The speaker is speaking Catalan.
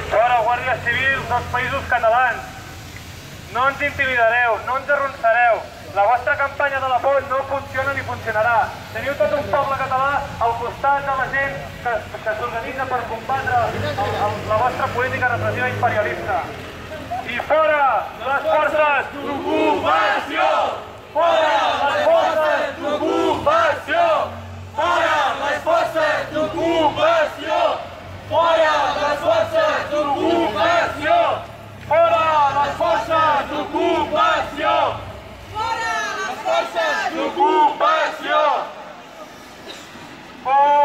Fora, guàrdies civils dels països catalans. No ens intimidareu, no ens arronsareu. La vostra campanya de la por no funciona ni funcionarà. Teniu tot un poble català al costat de la gent que s'organitza per combatre la vostra política repressiva imperialista. I fora les forces d'ocupació! Fora les forces d'ocupació! Fora les forces d'ocupació! Fora les forces d'ocupació! Fora les forces d'ocupació! Fora les forces d'ocupació! Fora!